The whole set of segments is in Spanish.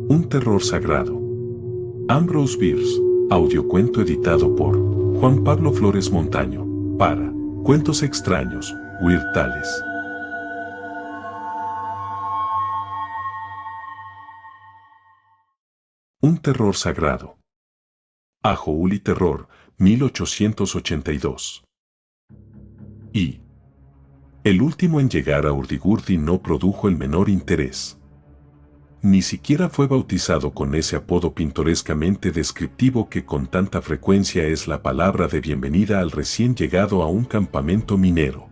Un terror sagrado. Ambrose Bierce, audiocuento editado por Juan Pablo Flores Montaño, para Cuentos Extraños, Weird Tales. Un terror sagrado. Ajouli Terror, 1882. Y el último en llegar a Hurdy-Gurdy no produjo el menor interés. Ni siquiera fue bautizado con ese apodo pintorescamente descriptivo que con tanta frecuencia es la palabra de bienvenida al recién llegado a un campamento minero.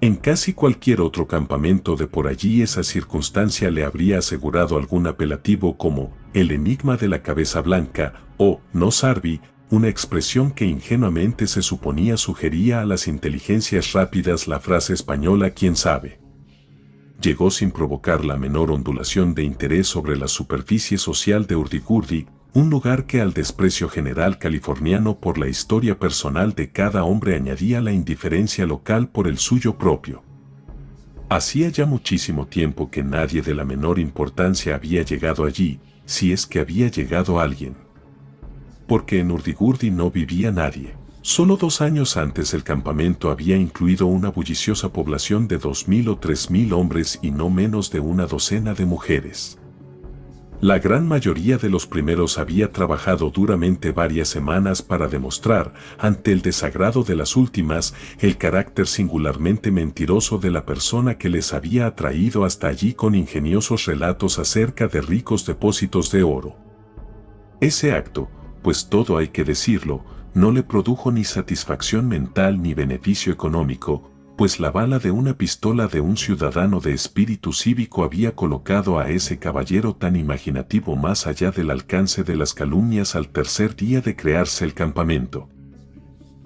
En casi cualquier otro campamento de por allí esa circunstancia le habría asegurado algún apelativo como el enigma de la cabeza blanca o Nosarbi, una expresión que ingenuamente se suponía sugería a las inteligencias rápidas la frase española quién sabe. Llegó sin provocar la menor ondulación de interés sobre la superficie social de Hurdy-Gurdy, un lugar que al desprecio general californiano por la historia personal de cada hombre añadía la indiferencia local por el suyo propio. Hacía ya muchísimo tiempo que nadie de la menor importancia había llegado allí, si es que había llegado alguien. Porque en Hurdy-Gurdy no vivía nadie. Solo 2 años antes el campamento había incluido una bulliciosa población de 2.000 o 3.000 hombres y no menos de una docena de mujeres. La gran mayoría de los primeros había trabajado duramente varias semanas para demostrar, ante el desagrado de las últimas, el carácter singularmente mentiroso de la persona que les había atraído hasta allí con ingeniosos relatos acerca de ricos depósitos de oro. Ese acto, pues todo hay que decirlo, no le produjo ni satisfacción mental ni beneficio económico, pues la bala de una pistola de un ciudadano de espíritu cívico había colocado a ese caballero tan imaginativo más allá del alcance de las calumnias al tercer día de crearse el campamento.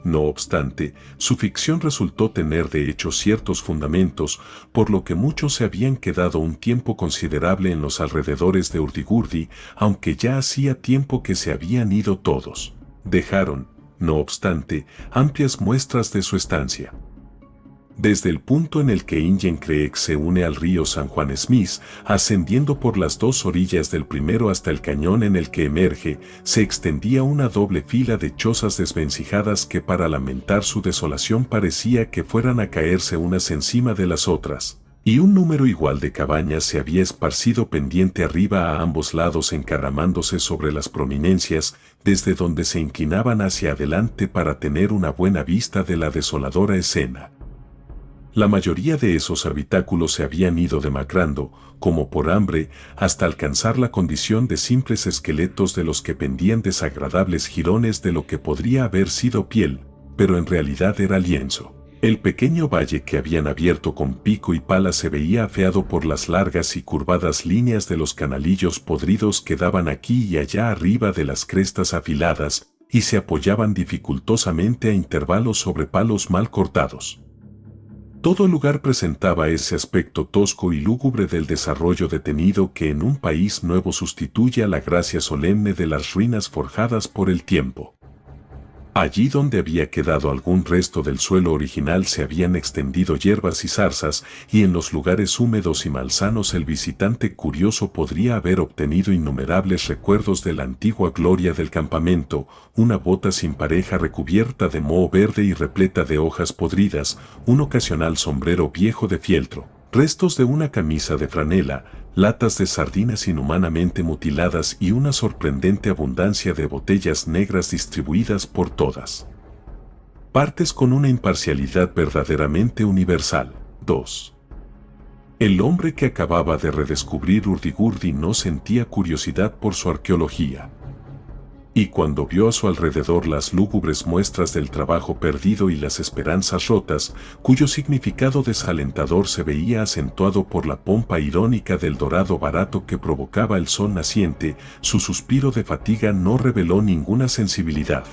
No obstante, su ficción resultó tener de hecho ciertos fundamentos, por lo que muchos se habían quedado un tiempo considerable en los alrededores de Hurdy-Gurdy, aunque ya hacía tiempo que se habían ido todos. Dejaron, no obstante, amplias muestras de su estancia. Desde el punto en el que Indian Creek se une al río San Juan Smith, ascendiendo por las 2 orillas del primero hasta el cañón en el que emerge, se extendía una doble fila de chozas desvencijadas que para lamentar su desolación parecía que fueran a caerse unas encima de las otras, y un número igual de cabañas se había esparcido pendiente arriba a ambos lados encaramándose sobre las prominencias, desde donde se inclinaban hacia adelante para tener una buena vista de la desoladora escena. La mayoría de esos habitáculos se habían ido demacrando, como por hambre, hasta alcanzar la condición de simples esqueletos de los que pendían desagradables jirones de lo que podría haber sido piel, pero en realidad era lienzo. El pequeño valle que habían abierto con pico y pala se veía afeado por las largas y curvadas líneas de los canalillos podridos que daban aquí y allá arriba de las crestas afiladas, y se apoyaban dificultosamente a intervalos sobre palos mal cortados. Todo el lugar presentaba ese aspecto tosco y lúgubre del desarrollo detenido que en un país nuevo sustituye a la gracia solemne de las ruinas forjadas por el tiempo. Allí donde había quedado algún resto del suelo original se habían extendido hierbas y zarzas, y en los lugares húmedos y malsanos el visitante curioso podría haber obtenido innumerables recuerdos de la antigua gloria del campamento, una bota sin pareja recubierta de moho verde y repleta de hojas podridas, un ocasional sombrero viejo de fieltro, restos de una camisa de franela, latas de sardinas inhumanamente mutiladas y una sorprendente abundancia de botellas negras distribuidas por todas partes con una imparcialidad verdaderamente universal. 2. El hombre que acababa de redescubrir Hurdy-Gurdy no sentía curiosidad por su arqueología. Y cuando vio a su alrededor las lúgubres muestras del trabajo perdido y las esperanzas rotas, cuyo significado desalentador se veía acentuado por la pompa irónica del dorado barato que provocaba el sol naciente, su suspiro de fatiga no reveló ninguna sensibilidad.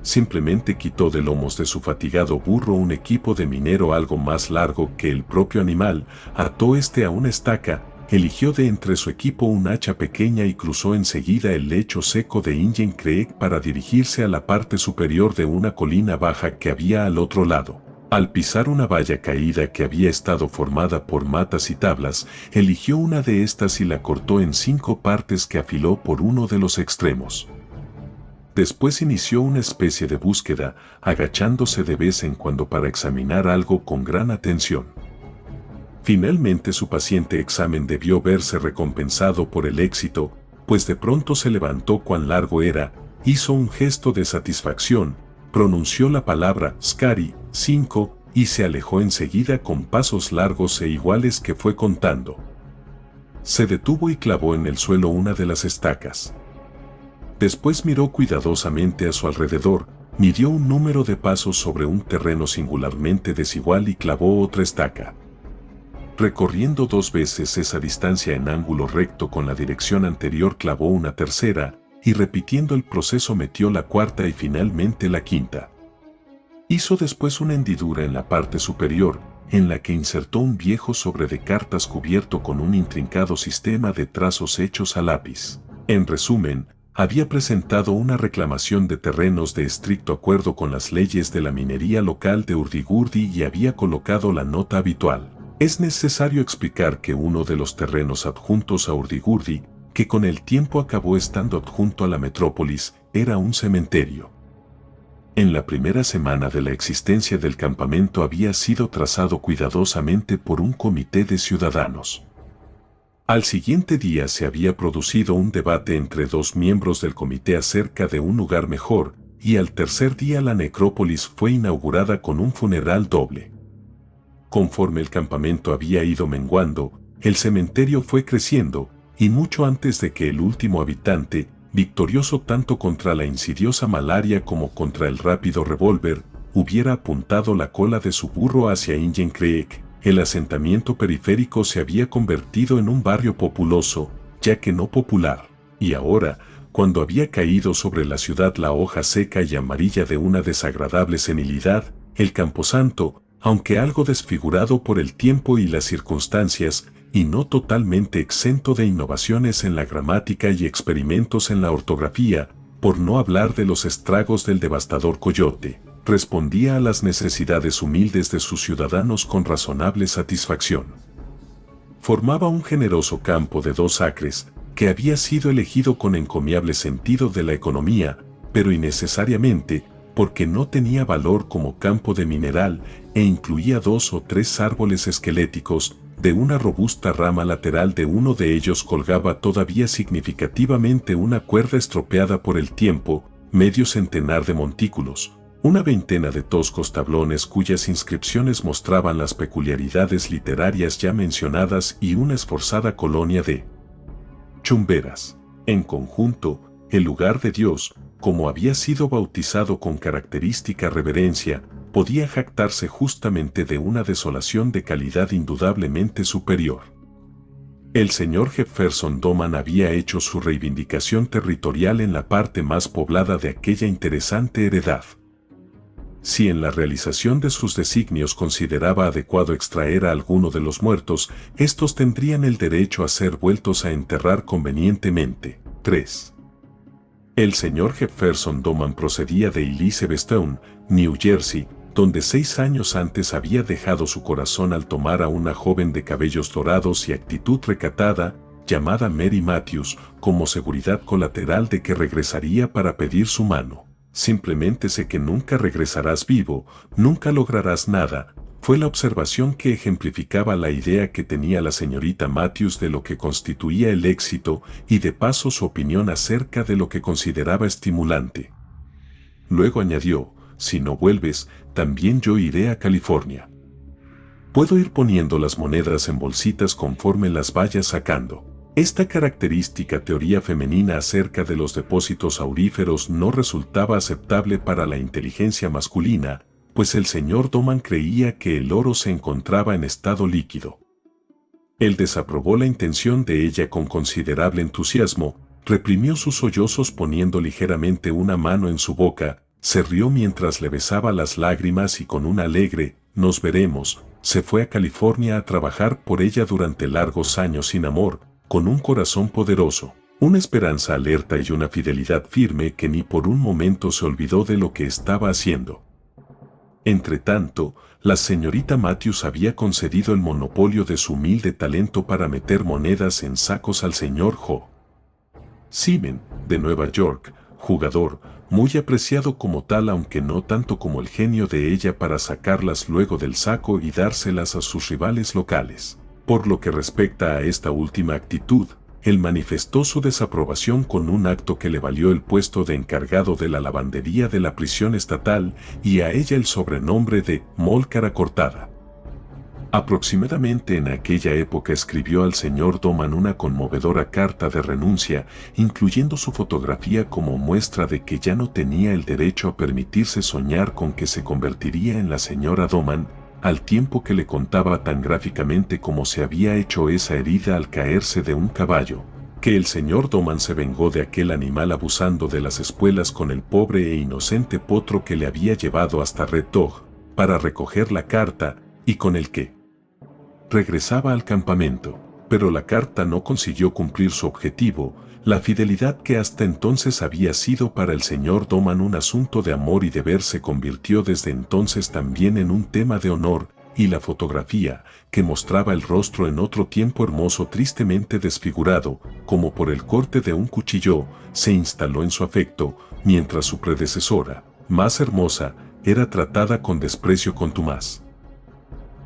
Simplemente quitó de lomos de su fatigado burro un equipo de minero algo más largo que el propio animal, ató este a una estaca, eligió de entre su equipo un hacha pequeña y cruzó enseguida el lecho seco de Indian Creek para dirigirse a la parte superior de una colina baja que había al otro lado. Al pisar una valla caída que había estado formada por matas y tablas, eligió una de estas y la cortó en 5 partes que afiló por uno de los extremos. Después inició una especie de búsqueda, agachándose de vez en cuando para examinar algo con gran atención. Finalmente su paciente examen debió verse recompensado por el éxito, pues de pronto se levantó cuán largo era, hizo un gesto de satisfacción, pronunció la palabra «Scary» 5 y se alejó enseguida con pasos largos e iguales que fue contando. Se detuvo y clavó en el suelo una de las estacas. Después miró cuidadosamente a su alrededor, midió un número de pasos sobre un terreno singularmente desigual y clavó otra estaca. Recorriendo 2 veces esa distancia en ángulo recto con la dirección anterior, clavó una tercera, y repitiendo el proceso metió la cuarta y finalmente la quinta. Hizo después una hendidura en la parte superior, en la que insertó un viejo sobre de cartas cubierto con un intrincado sistema de trazos hechos a lápiz. En resumen, había presentado una reclamación de terrenos de estricto acuerdo con las leyes de la minería local de Urdigurdi y había colocado la nota habitual. Es necesario explicar que uno de los terrenos adjuntos a Urdigurdi, que con el tiempo acabó estando adjunto a la metrópolis, era un cementerio. En la primera semana de la existencia del campamento había sido trazado cuidadosamente por un comité de ciudadanos. Al siguiente día se había producido un debate entre 2 miembros del comité acerca de un lugar mejor, y al tercer día la necrópolis fue inaugurada con un funeral doble. Conforme el campamento había ido menguando, el cementerio fue creciendo, y mucho antes de que el último habitante, victorioso tanto contra la insidiosa malaria como contra el rápido revólver, hubiera apuntado la cola de su burro hacia Indian Creek, el asentamiento periférico se había convertido en un barrio populoso, ya que no popular, y ahora, cuando había caído sobre la ciudad la hoja seca y amarilla de una desagradable senilidad, el camposanto, aunque algo desfigurado por el tiempo y las circunstancias, y no totalmente exento de innovaciones en la gramática y experimentos en la ortografía, por no hablar de los estragos del devastador coyote, respondía a las necesidades humildes de sus ciudadanos con razonable satisfacción. Formaba un generoso campo de 2 acres, que había sido elegido con encomiable sentido de la economía, pero innecesariamente, porque no tenía valor como campo de mineral, e incluía 2 o 3 árboles esqueléticos. De una robusta rama lateral de uno de ellos colgaba todavía significativamente una cuerda estropeada por el tiempo, medio centenar de montículos, una veintena de toscos tablones cuyas inscripciones mostraban las peculiaridades literarias ya mencionadas y una esforzada colonia de chumberas. En conjunto, el lugar de Dios, como había sido bautizado con característica reverencia, podía jactarse justamente de una desolación de calidad indudablemente superior. El señor Jefferson Doman había hecho su reivindicación territorial en la parte más poblada de aquella interesante heredad. Si en la realización de sus designios consideraba adecuado extraer a alguno de los muertos, estos tendrían el derecho a ser vueltos a enterrar convenientemente. 3. El señor Jefferson Doman procedía de Elizabethtown, New Jersey, donde 6 años antes había dejado su corazón al tomar a una joven de cabellos dorados y actitud recatada, llamada Mary Matthews, como seguridad colateral de que regresaría para pedir su mano. Simplemente sé que nunca regresarás vivo, nunca lograrás nada, fue la observación que ejemplificaba la idea que tenía la señorita Matthews de lo que constituía el éxito y de paso su opinión acerca de lo que consideraba estimulante. Luego añadió, si no vuelves, también yo iré a California. Puedo ir poniendo las monedas en bolsitas conforme las vaya sacando. Esta característica teoría femenina acerca de los depósitos auríferos no resultaba aceptable para la inteligencia masculina, pues el señor Doman creía que el oro se encontraba en estado líquido. Él desaprobó la intención de ella con considerable entusiasmo, reprimió sus sollozos poniendo ligeramente una mano en su boca, se rió mientras le besaba las lágrimas y con un alegre, nos veremos, se fue a California a trabajar por ella durante largos años sin amor, con un corazón poderoso, una esperanza alerta y una fidelidad firme que ni por un momento se olvidó de lo que estaba haciendo. Entretanto, la señorita Matthews había concedido el monopolio de su humilde talento para meter monedas en sacos al señor Ho Seaman, de Nueva York, jugador, muy apreciado como tal aunque no tanto como el genio de ella para sacarlas luego del saco y dárselas a sus rivales locales. Por lo que respecta a esta última actitud, él manifestó su desaprobación con un acto que le valió el puesto de encargado de la lavandería de la prisión estatal y a ella el sobrenombre de Mol Cara Cortada. Aproximadamente en aquella época escribió al señor Doman una conmovedora carta de renuncia, incluyendo su fotografía como muestra de que ya no tenía el derecho a permitirse soñar con que se convertiría en la señora Doman, al tiempo que le contaba tan gráficamente cómo se había hecho esa herida al caerse de un caballo, que el señor Doman se vengó de aquel animal abusando de las espuelas con el pobre e inocente potro que le había llevado hasta Red Dog para recoger la carta, y con el que regresaba al campamento, pero la carta no consiguió cumplir su objetivo. La fidelidad que hasta entonces había sido para el señor Doman un asunto de amor y deber se convirtió desde entonces también en un tema de honor, y la fotografía, que mostraba el rostro en otro tiempo hermoso tristemente desfigurado, como por el corte de un cuchillo, se instaló en su afecto, mientras su predecesora, más hermosa, era tratada con desprecio contumaz.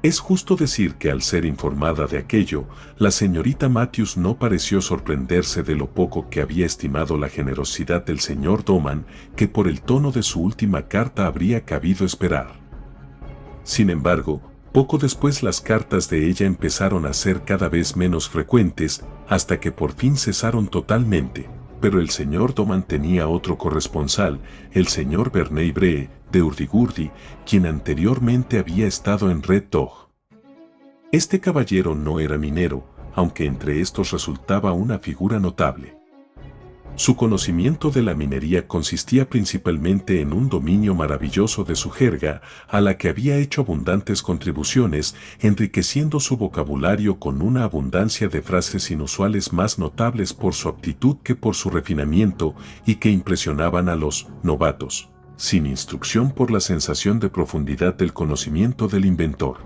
Es justo decir que al ser informada de aquello, la señorita Matthews no pareció sorprenderse de lo poco que había estimado la generosidad del señor Doman, que por el tono de su última carta habría cabido esperar. Sin embargo, poco después las cartas de ella empezaron a ser cada vez menos frecuentes, hasta que por fin cesaron totalmente, pero el señor Doman tenía otro corresponsal, el señor Verney Bree, de Hurdy-Gurdy, quien anteriormente había estado en Red Dog. Este caballero no era minero, aunque entre estos resultaba una figura notable. Su conocimiento de la minería consistía principalmente en un dominio maravilloso de su jerga, a la que había hecho abundantes contribuciones, enriqueciendo su vocabulario con una abundancia de frases inusuales más notables por su aptitud que por su refinamiento, y que impresionaban a los novatos, sin instrucción por la sensación de profundidad del conocimiento del inventor.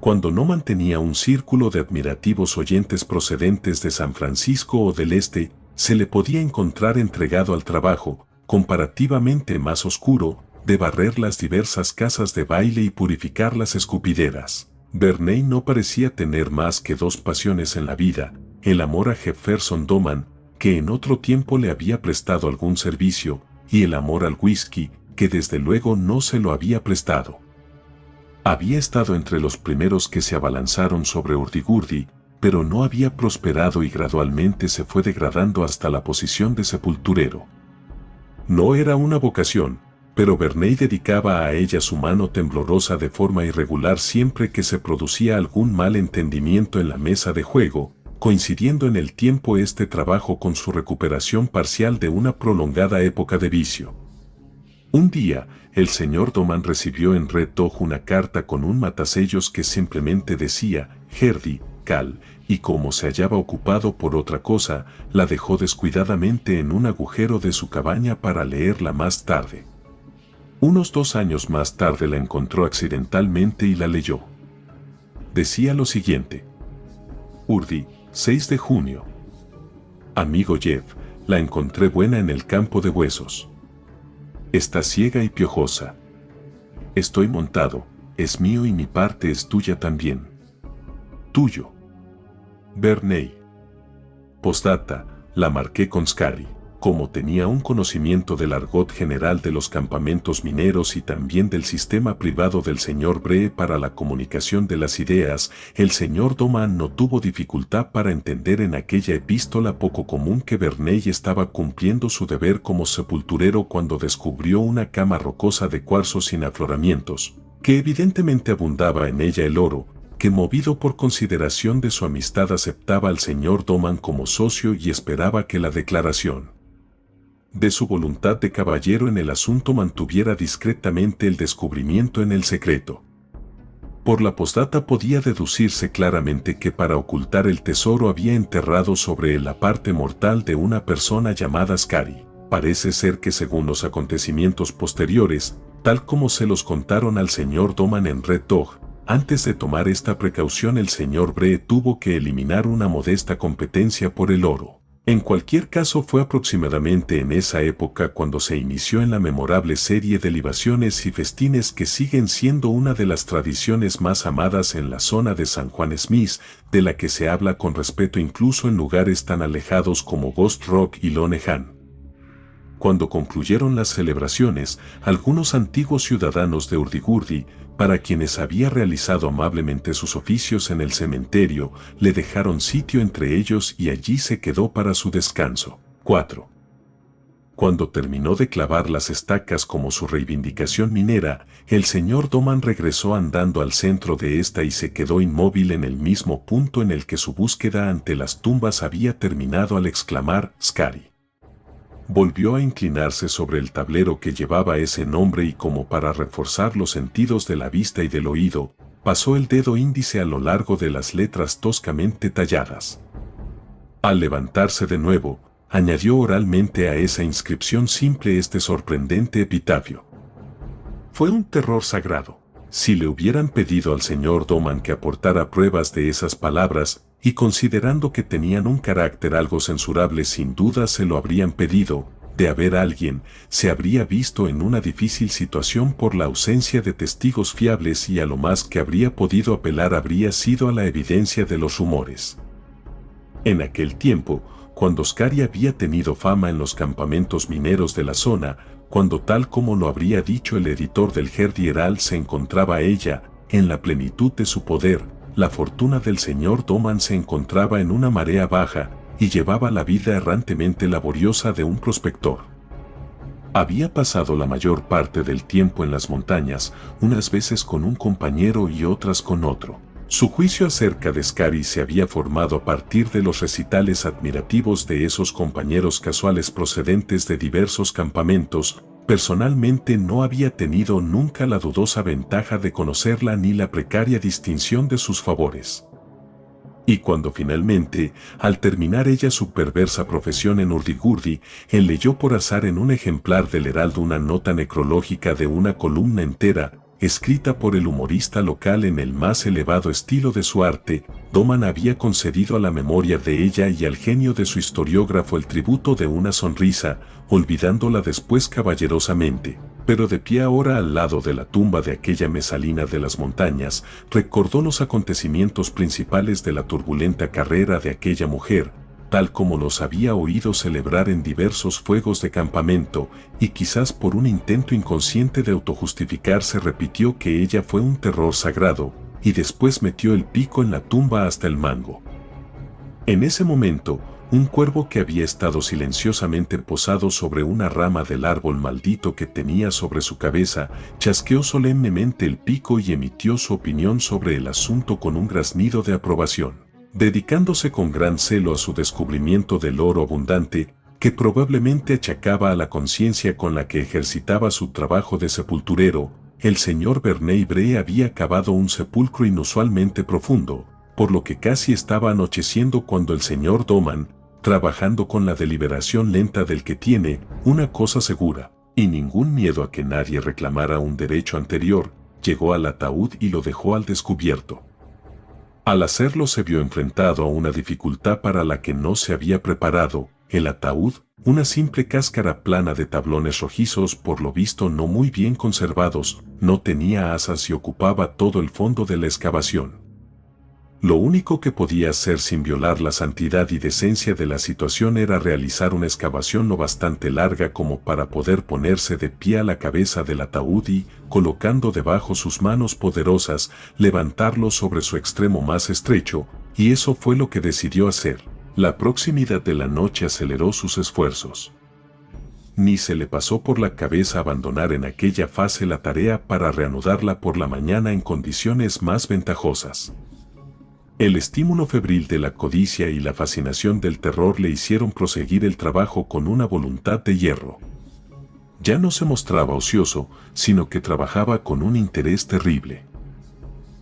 Cuando no mantenía un círculo de admirativos oyentes procedentes de San Francisco o del Este, se le podía encontrar entregado al trabajo, comparativamente más oscuro, de barrer las diversas casas de baile y purificar las escupideras. Verney no parecía tener más que dos pasiones en la vida: el amor a Jefferson Doman, que en otro tiempo le había prestado algún servicio, y el amor al whisky, que desde luego no se lo había prestado. Había estado entre los primeros que se abalanzaron sobre Hurdy-Gurdy, pero no había prosperado y gradualmente se fue degradando hasta la posición de sepulturero. No era una vocación, pero Verney dedicaba a ella su mano temblorosa de forma irregular siempre que se producía algún mal entendimiento en la mesa de juego, coincidiendo en el tiempo este trabajo con su recuperación parcial de una prolongada época de vicio. Un día, el señor Doman recibió en Red Dog una carta con un matasellos que simplemente decía «Herdy, Cal», y como se hallaba ocupado por otra cosa, la dejó descuidadamente en un agujero de su cabaña para leerla más tarde. Unos 2 años más tarde la encontró accidentalmente y la leyó. Decía lo siguiente: Hurdy, 6 de junio. Amigo Jeff, la encontré buena en el campo de huesos. Está ciega y piojosa. Estoy montado, es mío y mi parte es tuya también. Tuyo. Verney. Postdata, la marqué con Scarry. Como tenía un conocimiento del argot general de los campamentos mineros y también del sistema privado del señor Bree para la comunicación de las ideas, el señor Doman no tuvo dificultad para entender en aquella epístola poco común que Verney estaba cumpliendo su deber como sepulturero cuando descubrió una cama rocosa de cuarzo sin afloramientos, que evidentemente abundaba en ella el oro, que movido por consideración de su amistad aceptaba al señor Doman como socio y esperaba que la declaración de su voluntad de caballero en el asunto mantuviera discretamente el descubrimiento en el secreto. Por la postdata podía deducirse claramente que para ocultar el tesoro había enterrado sobre él la parte mortal de una persona llamada Scarry. Parece ser que según los acontecimientos posteriores, tal como se los contaron al señor Doman en Red Dog. Antes de tomar esta precaución, el señor Bree tuvo que eliminar una modesta competencia por el oro. En cualquier caso, fue aproximadamente en esa época cuando se inició en la memorable serie de libaciones y festines que siguen siendo una de las tradiciones más amadas en la zona de San Juan Smith, de la que se habla con respeto incluso en lugares tan alejados como Ghost Rock y Lone Han. Cuando concluyeron las celebraciones, algunos antiguos ciudadanos de Hurdy-Gurdy, para quienes había realizado amablemente sus oficios en el cementerio, le dejaron sitio entre ellos y allí se quedó para su descanso. 4. Cuando terminó de clavar las estacas como su reivindicación minera, el señor Doman regresó andando al centro de esta y se quedó inmóvil en el mismo punto en el que su búsqueda ante las tumbas había terminado al exclamar «Scary». Volvió a inclinarse sobre el tablero que llevaba ese nombre y, como para reforzar los sentidos de la vista y del oído, pasó el dedo índice a lo largo de las letras toscamente talladas. Al levantarse de nuevo, añadió oralmente a esa inscripción simple este sorprendente epitafio: «Fue un terror sagrado». Si le hubieran pedido al señor Doman que aportara pruebas de esas palabras, y considerando que tenían un carácter algo censurable, sin duda se lo habrían pedido. De haber alguien, se habría visto en una difícil situación por la ausencia de testigos fiables y a lo más que habría podido apelar habría sido a la evidencia de los rumores. En aquel tiempo, cuando Scary había tenido fama en los campamentos mineros de la zona, cuando tal como lo habría dicho el editor del Herald Herald se encontraba ella, en la plenitud de su poder, la fortuna del señor Doman se encontraba en una marea baja y llevaba la vida errantemente laboriosa de un prospector. Había pasado la mayor parte del tiempo en las montañas, unas veces con un compañero y otras con otro. Su juicio acerca de Scary se había formado a partir de los recitales admirativos de esos compañeros casuales procedentes de diversos campamentos. Personalmente no había tenido nunca la dudosa ventaja de conocerla ni la precaria distinción de sus favores. Y cuando finalmente, al terminar ella su perversa profesión en Hurdy-Gurdy, él leyó por azar en un ejemplar del Heraldo una nota necrológica de una columna entera, escrita por el humorista local en el más elevado estilo de su arte, Doman había concedido a la memoria de ella y al genio de su historiógrafo el tributo de una sonrisa, olvidándola después caballerosamente. Pero de pie ahora al lado de la tumba de aquella mesalina de las montañas, recordó los acontecimientos principales de la turbulenta carrera de aquella mujer, tal como los había oído celebrar en diversos fuegos de campamento, y quizás por un intento inconsciente de autojustificarse repitió que ella fue un terror sagrado, y después metió el pico en la tumba hasta el mango. En ese momento, un cuervo que había estado silenciosamente posado sobre una rama del árbol maldito que tenía sobre su cabeza, chasqueó solemnemente el pico y emitió su opinión sobre el asunto con un graznido de aprobación. Dedicándose con gran celo a su descubrimiento del oro abundante, que probablemente achacaba a la conciencia con la que ejercitaba su trabajo de sepulturero, el señor Verney Bree había cavado un sepulcro inusualmente profundo, por lo que casi estaba anocheciendo cuando el señor Doman, trabajando con la deliberación lenta del que tiene una cosa segura, y ningún miedo a que nadie reclamara un derecho anterior, llegó al ataúd y lo dejó al descubierto. Al hacerlo se vio enfrentado a una dificultad para la que no se había preparado. El ataúd, una simple cáscara plana de tablones rojizos por lo visto no muy bien conservados, no tenía asas y ocupaba todo el fondo de la excavación. Lo único que podía hacer sin violar la santidad y decencia de la situación era realizar una excavación lo bastante larga como para poder ponerse de pie a la cabeza del ataúd y, colocando debajo sus manos poderosas, levantarlo sobre su extremo más estrecho, y eso fue lo que decidió hacer. La proximidad de la noche aceleró sus esfuerzos. Ni se le pasó por la cabeza abandonar en aquella fase la tarea para reanudarla por la mañana en condiciones más ventajosas. El estímulo febril de la codicia y la fascinación del terror le hicieron proseguir el trabajo con una voluntad de hierro. Ya no se mostraba ocioso, sino que trabajaba con un interés terrible.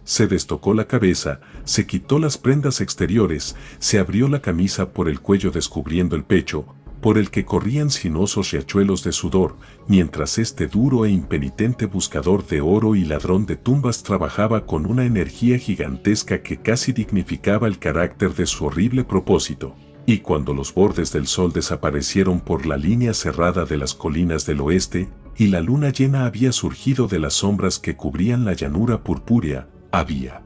Se destocó la cabeza, se quitó las prendas exteriores, se abrió la camisa por el cuello descubriendo el pecho, por el que corrían sinuosos riachuelos de sudor, mientras este duro e impenitente buscador de oro y ladrón de tumbas trabajaba con una energía gigantesca que casi dignificaba el carácter de su horrible propósito. Y cuando los bordes del sol desaparecieron por la línea cerrada de las colinas del oeste, y la luna llena había surgido de las sombras que cubrían la llanura purpúrea, había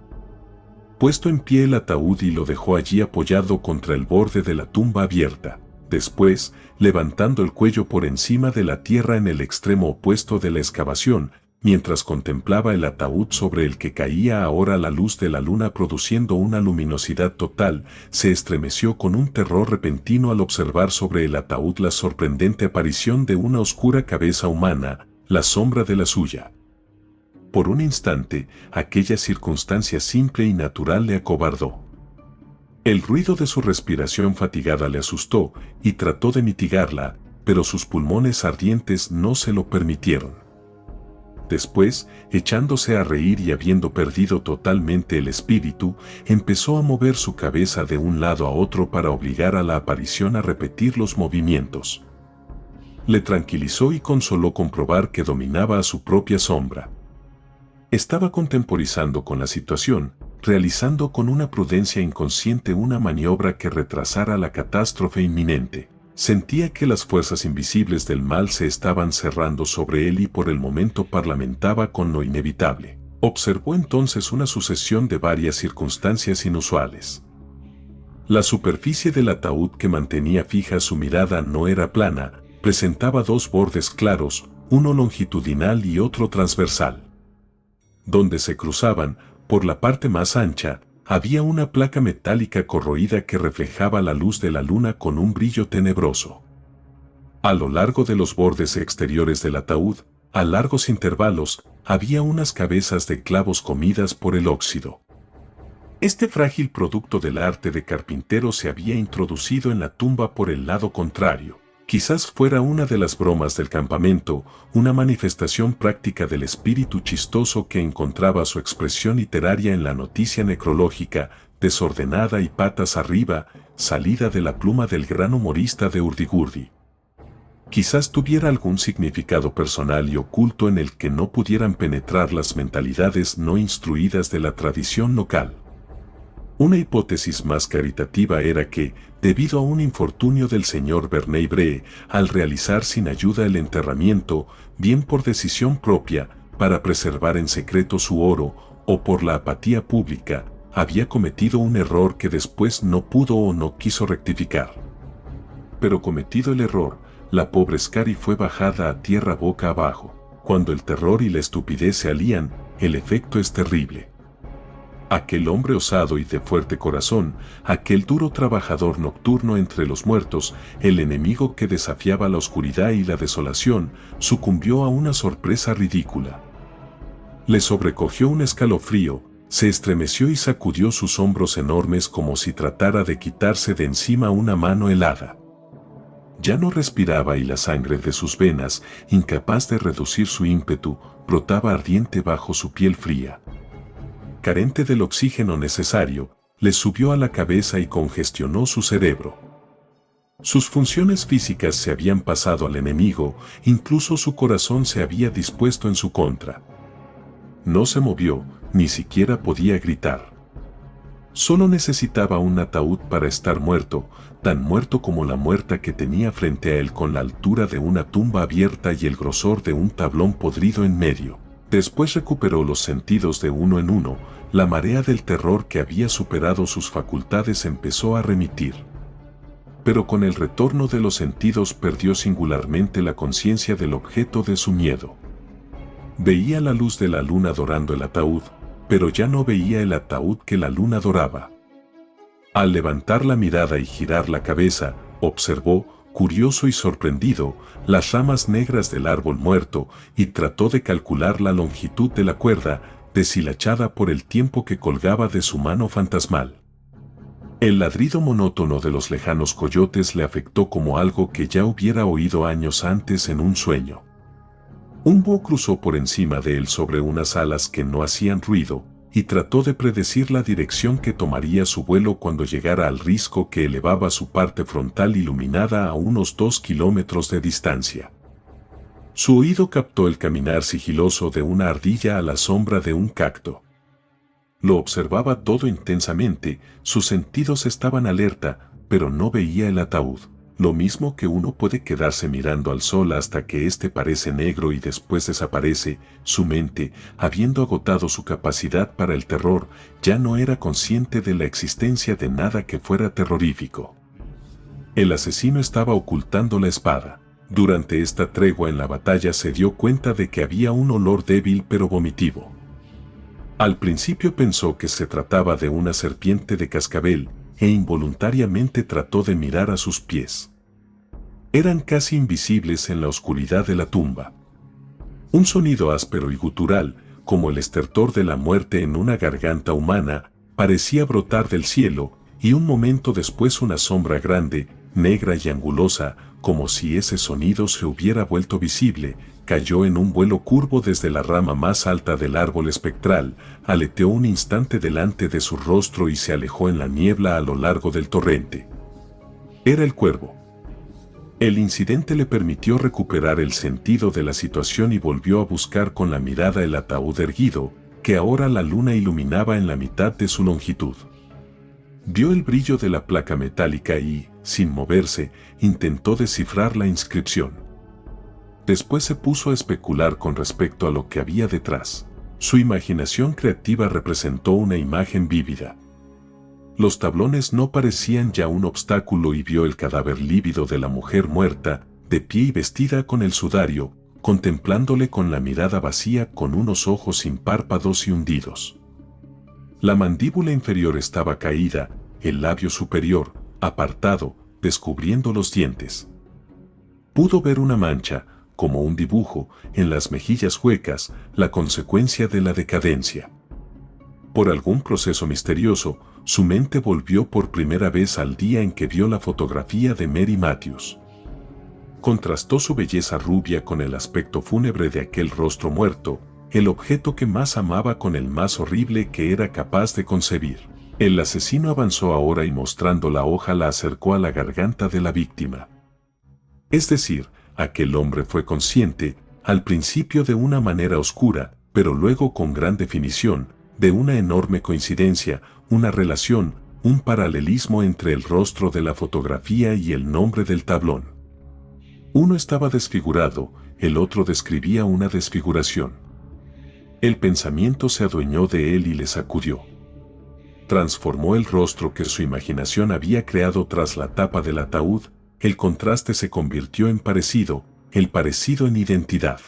puesto en pie el ataúd y lo dejó allí apoyado contra el borde de la tumba abierta. Después, levantando el cuello por encima de la tierra en el extremo opuesto de la excavación, mientras contemplaba el ataúd sobre el que caía ahora la luz de la luna produciendo una luminosidad total, se estremeció con un terror repentino al observar sobre el ataúd la sorprendente aparición de una oscura cabeza humana, la sombra de la suya. Por un instante, aquella circunstancia simple y natural le acobardó. El ruido de su respiración fatigada le asustó y trató de mitigarla, pero sus pulmones ardientes no se lo permitieron. Después, echándose a reír y habiendo perdido totalmente el espíritu, empezó a mover su cabeza de un lado a otro para obligar a la aparición a repetir los movimientos. Le tranquilizó y consoló comprobar que dominaba a su propia sombra. Estaba contemporizando con la situación, realizando con una prudencia inconsciente una maniobra que retrasara la catástrofe inminente. Sentía que las fuerzas invisibles del mal se estaban cerrando sobre él y por el momento parlamentaba con lo inevitable. Observó entonces una sucesión de varias circunstancias inusuales. La superficie del ataúd que mantenía fija su mirada no era plana, presentaba dos bordes claros, uno longitudinal y otro transversal. Donde se cruzaban, por la parte más ancha, había una placa metálica corroída que reflejaba la luz de la luna con un brillo tenebroso. A lo largo de los bordes exteriores del ataúd, a largos intervalos, había unas cabezas de clavos comidas por el óxido. Este frágil producto del arte de carpintero se había introducido en la tumba por el lado contrario. Quizás fuera una de las bromas del campamento, una manifestación práctica del espíritu chistoso que encontraba su expresión literaria en la noticia necrológica, desordenada y patas arriba, salida de la pluma del gran humorista de Hurdy-Gurdy. Quizás tuviera algún significado personal y oculto en el que no pudieran penetrar las mentalidades no instruidas de la tradición local. Una hipótesis más caritativa era que, debido a un infortunio del señor Verney Bree, al realizar sin ayuda el enterramiento, bien por decisión propia, para preservar en secreto su oro, o por la apatía pública, había cometido un error que después no pudo o no quiso rectificar. Pero cometido el error, la pobre Scary fue bajada a tierra boca abajo. Cuando el terror y la estupidez se alían, el efecto es terrible. Aquel hombre osado y de fuerte corazón, aquel duro trabajador nocturno entre los muertos, el enemigo que desafiaba la oscuridad y la desolación, sucumbió a una sorpresa ridícula. Le sobrecogió un escalofrío, se estremeció y sacudió sus hombros enormes como si tratara de quitarse de encima una mano helada. Ya no respiraba y la sangre de sus venas, incapaz de reducir su ímpetu, brotaba ardiente bajo su piel fría. Carente del oxígeno necesario, le subió a la cabeza y congestionó su cerebro. Sus funciones físicas se habían pasado al enemigo, incluso su corazón se había dispuesto en su contra. No se movió, ni siquiera podía gritar. Solo necesitaba un ataúd para estar muerto, tan muerto como la muerta que tenía frente a él con la altura de una tumba abierta y el grosor de un tablón podrido en medio. Después recuperó los sentidos de uno en uno, la marea del terror que había superado sus facultades empezó a remitir. Pero con el retorno de los sentidos perdió singularmente la conciencia del objeto de su miedo. Veía la luz de la luna dorando el ataúd, pero ya no veía el ataúd que la luna doraba. Al levantar la mirada y girar la cabeza, observó, curioso y sorprendido, las ramas negras del árbol muerto y trató de calcular la longitud de la cuerda, deshilachada por el tiempo que colgaba de su mano fantasmal. El ladrido monótono de los lejanos coyotes le afectó como algo que ya hubiera oído años antes en un sueño. Un búho cruzó por encima de él sobre unas alas que no hacían ruido, y trató de predecir la dirección que tomaría su vuelo cuando llegara al risco que elevaba su parte frontal iluminada a unos 2 kilómetros de distancia. Su oído captó el caminar sigiloso de una ardilla a la sombra de un cacto. Lo observaba todo intensamente, sus sentidos estaban alerta, pero no veía el ataúd. Lo mismo que uno puede quedarse mirando al sol hasta que éste parece negro y después desaparece, su mente, habiendo agotado su capacidad para el terror, ya no era consciente de la existencia de nada que fuera terrorífico. El asesino estaba ocultando la espada. Durante esta tregua en la batalla se dio cuenta de que había un olor débil pero vomitivo. Al principio pensó que se trataba de una serpiente de cascabel, e involuntariamente trató de mirar a sus pies. Eran casi invisibles en la oscuridad de la tumba. Un sonido áspero y gutural, como el estertor de la muerte en una garganta humana, parecía brotar del cielo, y un momento después una sombra grande, negra y angulosa, como si ese sonido se hubiera vuelto visible, cayó en un vuelo curvo desde la rama más alta del árbol espectral, aleteó un instante delante de su rostro y se alejó en la niebla a lo largo del torrente. Era el cuervo. El incidente le permitió recuperar el sentido de la situación y volvió a buscar con la mirada el ataúd erguido, que ahora la luna iluminaba en la mitad de su longitud. Vio el brillo de la placa metálica y, sin moverse, intentó descifrar la inscripción. Después se puso a especular con respecto a lo que había detrás. Su imaginación creativa representó una imagen vívida. Los tablones no parecían ya un obstáculo y vio el cadáver lívido de la mujer muerta, de pie y vestida con el sudario, contemplándole con la mirada vacía con unos ojos sin párpados y hundidos. La mandíbula inferior estaba caída, el labio superior, apartado, descubriendo los dientes. Pudo ver una mancha, como un dibujo, en las mejillas huecas, la consecuencia de la decadencia. Por algún proceso misterioso, su mente volvió por primera vez al día en que vio la fotografía de Mary Matthews. Contrastó su belleza rubia con el aspecto fúnebre de aquel rostro muerto, el objeto que más amaba con el más horrible que era capaz de concebir. El asesino avanzó ahora y mostrando la hoja la acercó a la garganta de la víctima. Es decir, aquel hombre fue consciente, al principio de una manera oscura, pero luego con gran definición, de una enorme coincidencia, una relación, un paralelismo entre el rostro de la fotografía y el nombre del tablón. Uno estaba desfigurado, el otro describía una desfiguración. El pensamiento se adueñó de él y le sacudió. Transformó el rostro que su imaginación había creado tras la tapa del ataúd, el contraste se convirtió en parecido, el parecido en identidad.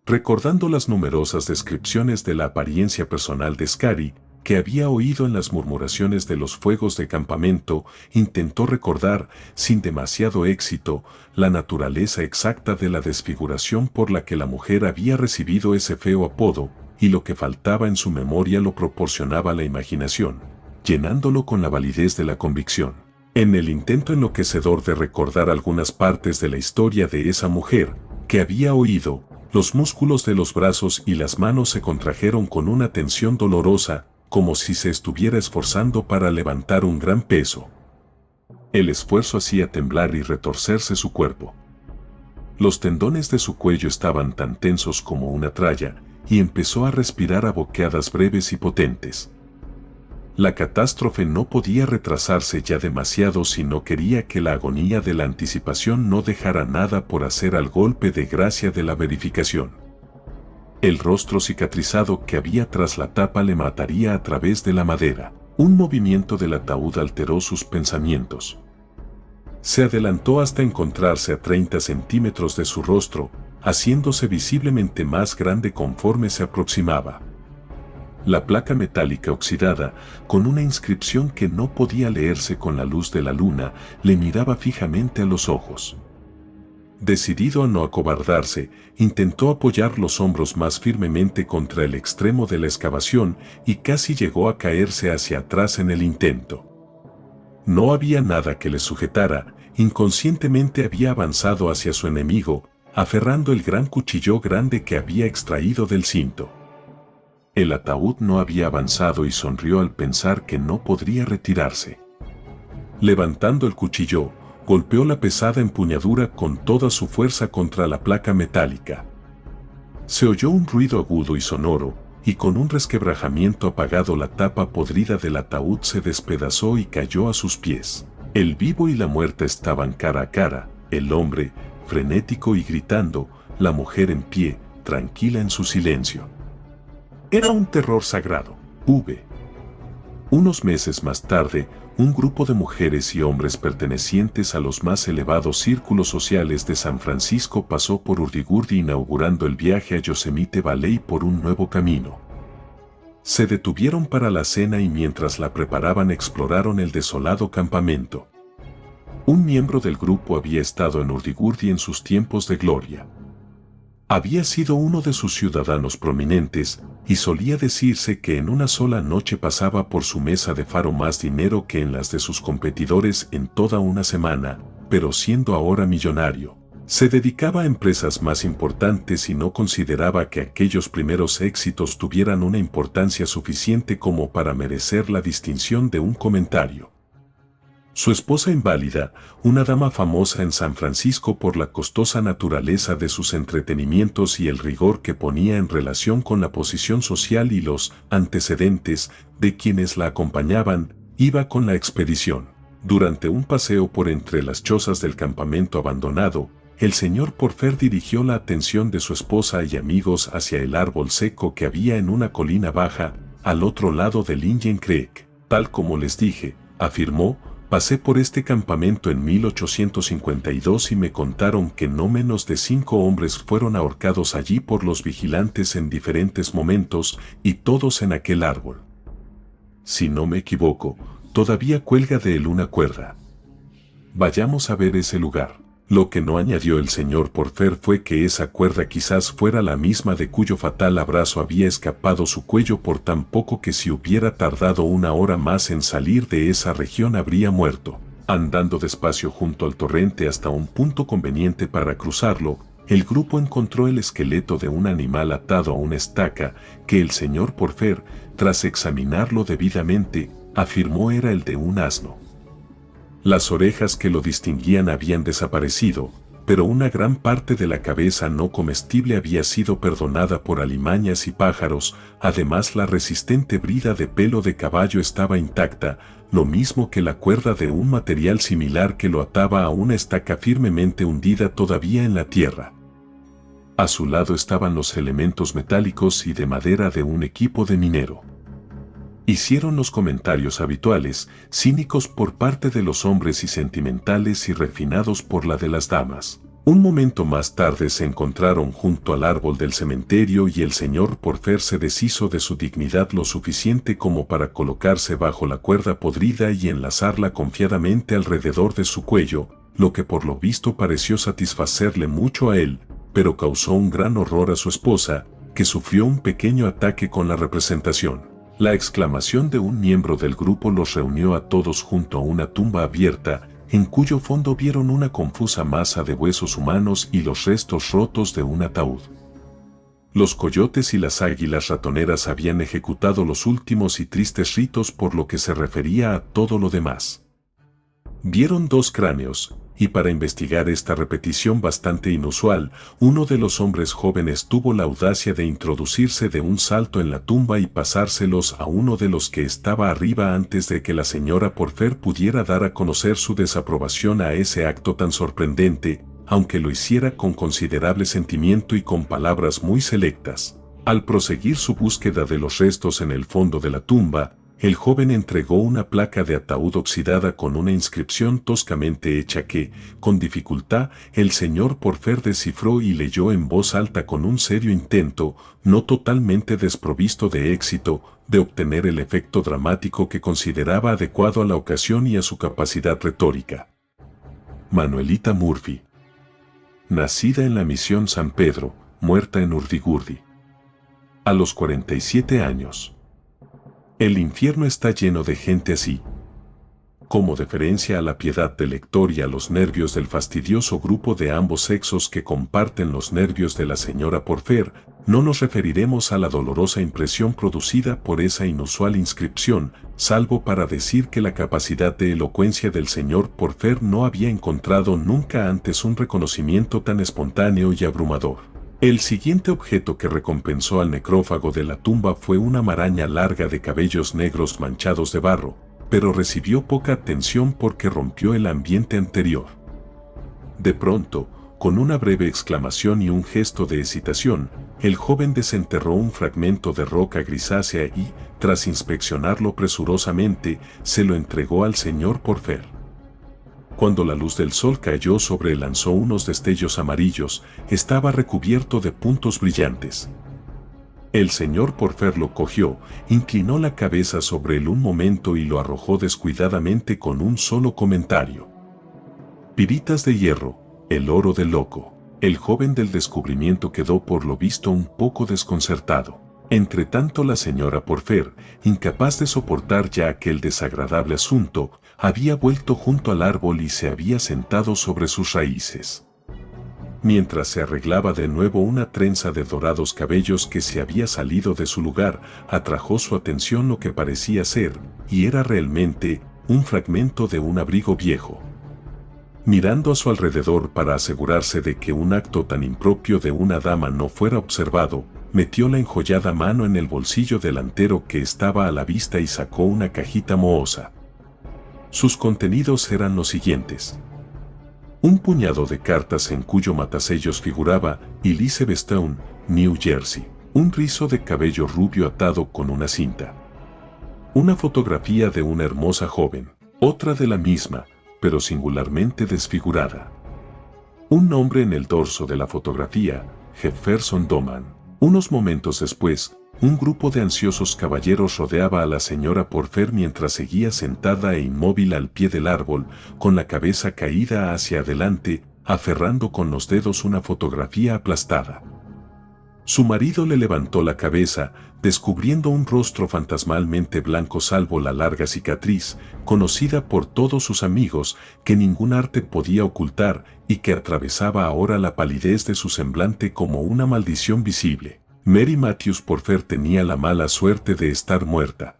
Recordando las numerosas descripciones de la apariencia personal de Scary, que había oído en las murmuraciones de los fuegos de campamento, intentó recordar, sin demasiado éxito, la naturaleza exacta de la desfiguración por la que la mujer había recibido ese feo apodo, y lo que faltaba en su memoria lo proporcionaba la imaginación, llenándolo con la validez de la convicción. En el intento enloquecedor de recordar algunas partes de la historia de esa mujer, que había oído, los músculos de los brazos y las manos se contrajeron con una tensión dolorosa, como si se estuviera esforzando para levantar un gran peso. El esfuerzo hacía temblar y retorcerse su cuerpo. Los tendones de su cuello estaban tan tensos como una tralla, y empezó a respirar a boqueadas breves y potentes. La catástrofe no podía retrasarse ya demasiado si no quería que la agonía de la anticipación no dejara nada por hacer al golpe de gracia de la verificación. El rostro cicatrizado que había tras la tapa le mataría a través de la madera. Un movimiento del ataúd alteró sus pensamientos. Se adelantó hasta encontrarse a 30 centímetros de su rostro, haciéndose visiblemente más grande conforme se aproximaba. La placa metálica oxidada, con una inscripción que no podía leerse con la luz de la luna, le miraba fijamente a los ojos. Decidido a no acobardarse, intentó apoyar los hombros más firmemente contra el extremo de la excavación y casi llegó a caerse hacia atrás en el intento. No había nada que le sujetara, inconscientemente había avanzado hacia su enemigo, aferrando el gran cuchillo grande que había extraído del cinto. El ataúd no había avanzado y sonrió al pensar que no podría retirarse. Levantando el cuchillo, golpeó la pesada empuñadura con toda su fuerza contra la placa metálica. Se oyó un ruido agudo y sonoro, y con un resquebrajamiento apagado la tapa podrida del ataúd se despedazó y cayó a sus pies. El vivo y la muerta estaban cara a cara, el hombre, frenético y gritando, la mujer en pie, tranquila en su silencio. Era un terror sagrado. Unos meses más tarde, un grupo de mujeres y hombres pertenecientes a los más elevados círculos sociales de San Francisco pasó por Hurdigurdy inaugurando el viaje a Yosemite Valley por un nuevo camino. Se detuvieron para la cena y mientras la preparaban exploraron el desolado campamento. Un miembro del grupo había estado en Hurdigurdy en sus tiempos de gloria. Había sido uno de sus ciudadanos prominentes, y solía decirse que en una sola noche pasaba por su mesa de faro más dinero que en las de sus competidores en toda una semana, pero siendo ahora millonario, se dedicaba a empresas más importantes y no consideraba que aquellos primeros éxitos tuvieran una importancia suficiente como para merecer la distinción de un comentario. Su esposa inválida, una dama famosa en San Francisco por la costosa naturaleza de sus entretenimientos y el rigor que ponía en relación con la posición social y los antecedentes de quienes la acompañaban, iba con la expedición. Durante un paseo por entre las chozas del campamento abandonado, el señor Porfer dirigió la atención de su esposa y amigos hacia el árbol seco que había en una colina baja, al otro lado del Indian Creek. Tal como les dije, afirmó, pasé por este campamento en 1852 y me contaron que no menos de 5 hombres fueron ahorcados allí por los vigilantes en diferentes momentos, y todos en aquel árbol. Si no me equivoco, todavía cuelga de él una cuerda. Vayamos a ver ese lugar. Lo que no añadió el señor Porfer fue que esa cuerda quizás fuera la misma de cuyo fatal abrazo había escapado su cuello por tan poco que si hubiera tardado 1 hora más en salir de esa región habría muerto. Andando despacio junto al torrente hasta un punto conveniente para cruzarlo, el grupo encontró el esqueleto de un animal atado a una estaca que el señor Porfer, tras examinarlo debidamente, afirmó era el de un asno. Las orejas que lo distinguían habían desaparecido, pero una gran parte de la cabeza no comestible había sido perdonada por alimañas y pájaros, además la resistente brida de pelo de caballo estaba intacta, lo mismo que la cuerda de un material similar que lo ataba a una estaca firmemente hundida todavía en la tierra. A su lado estaban los elementos metálicos y de madera de un equipo de minero. Hicieron los comentarios habituales, cínicos por parte de los hombres y sentimentales y refinados por la de las damas. Un momento más tarde se encontraron junto al árbol del cementerio y el señor Porfer se deshizo de su dignidad lo suficiente como para colocarse bajo la cuerda podrida y enlazarla confiadamente alrededor de su cuello, lo que por lo visto pareció satisfacerle mucho a él, pero causó un gran horror a su esposa, que sufrió un pequeño ataque con la representación. La exclamación de un miembro del grupo los reunió a todos junto a una tumba abierta, en cuyo fondo vieron una confusa masa de huesos humanos y los restos rotos de un ataúd. Los coyotes y las águilas ratoneras habían ejecutado los últimos y tristes ritos por lo que se refería a todo lo demás. Vieron 2 cráneos, y para investigar esta repetición bastante inusual, uno de los hombres jóvenes tuvo la audacia de introducirse de un salto en la tumba y pasárselos a uno de los que estaba arriba antes de que la señora Porfer pudiera dar a conocer su desaprobación a ese acto tan sorprendente, aunque lo hiciera con considerable sentimiento y con palabras muy selectas. Al proseguir su búsqueda de los restos en el fondo de la tumba, el joven entregó una placa de ataúd oxidada con una inscripción toscamente hecha que, con dificultad, el señor Porfer descifró y leyó en voz alta con un serio intento, no totalmente desprovisto de éxito, de obtener el efecto dramático que consideraba adecuado a la ocasión y a su capacidad retórica. Manuelita Murphy. Nacida en la Misión San Pedro, muerta en Hurdigurdy. A los 47 años. El infierno está lleno de gente así. Como deferencia a la piedad del lector y a los nervios del fastidioso grupo de ambos sexos que comparten los nervios de la señora Porfer, No nos referiremos a la dolorosa impresión producida por esa inusual inscripción, salvo para decir que la capacidad de elocuencia del señor Porfer no había encontrado nunca antes un reconocimiento tan espontáneo y abrumador. El siguiente objeto que recompensó al necrófago de la tumba fue una maraña larga de cabellos negros manchados de barro, pero recibió poca atención porque rompió el ambiente anterior. De pronto, con una breve exclamación y un gesto de excitación, el joven desenterró un fragmento de roca grisácea y, tras inspeccionarlo presurosamente, se lo entregó al señor Porfer. Cuando la luz del sol cayó sobre él lanzó unos destellos amarillos, estaba recubierto de puntos brillantes. El señor Porfer lo cogió, inclinó la cabeza sobre él un momento y lo arrojó descuidadamente con un solo comentario. Piritas de hierro, el oro del loco. El joven del descubrimiento quedó por lo visto un poco desconcertado. Entretanto la señora Porfer, incapaz de soportar ya aquel desagradable asunto, había vuelto junto al árbol y se había sentado sobre sus raíces. Mientras se arreglaba de nuevo una trenza de dorados cabellos que se había salido de su lugar, atrajo su atención lo que parecía ser, y era realmente, un fragmento de un abrigo viejo. Mirando a su alrededor para asegurarse de que un acto tan impropio de una dama no fuera observado, metió la enjollada mano en el bolsillo delantero que estaba a la vista y sacó una cajita mohosa. Sus contenidos eran los siguientes: un puñado de cartas en cuyo matasellos figuraba Elizabethtown, New Jersey, un rizo de cabello rubio atado con una cinta, una fotografía de una hermosa joven, otra de la misma, pero singularmente desfigurada. Un nombre en el dorso de la fotografía, Jefferson Doman. Unos momentos después, un grupo de ansiosos caballeros rodeaba a la señora Porfer mientras seguía sentada e inmóvil al pie del árbol, con la cabeza caída hacia adelante, aferrando con los dedos una fotografía aplastada. Su marido le levantó la cabeza, descubriendo un rostro fantasmalmente blanco salvo la larga cicatriz, conocida por todos sus amigos, que ningún arte podía ocultar y que atravesaba ahora la palidez de su semblante como una maldición visible. Mary Matthews Porfer tenía la mala suerte de estar muerta.